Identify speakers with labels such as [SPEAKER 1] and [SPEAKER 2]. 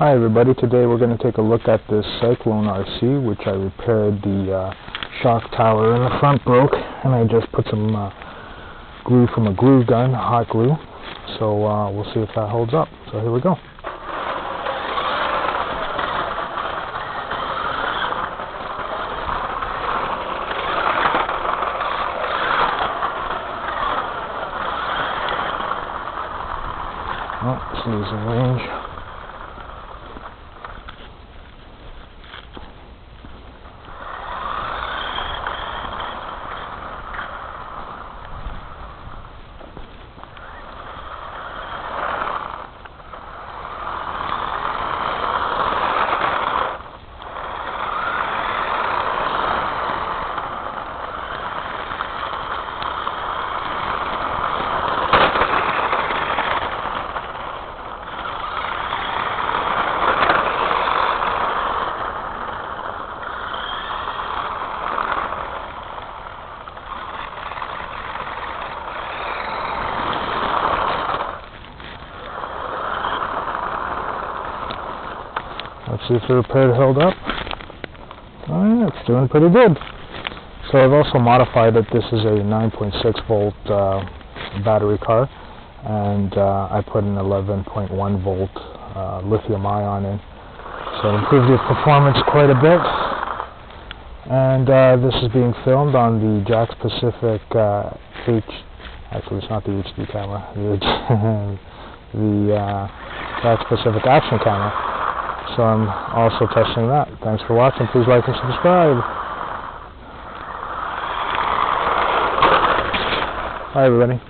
[SPEAKER 1] Hi everybody, today we're going to take a look at this Cyclone RC, which I repaired. The shock tower in the front broke, and I just put some glue from a glue gun, hot glue, so we'll see if that holds up. So here we go. Oh, it's losing range. Let's see if the repair held up. Oh yeah, it's doing pretty good. So I've also modified it. This is a 9.6 volt battery car, and I put an 11.1 volt lithium ion in. So it improved the performance quite a bit. And this is being filmed on the Jack's Pacific actually it's not the HD camera, the Jack's Pacific action camera. So I'm also testing that. Thanks for watching. Please like and subscribe. Bye everybody.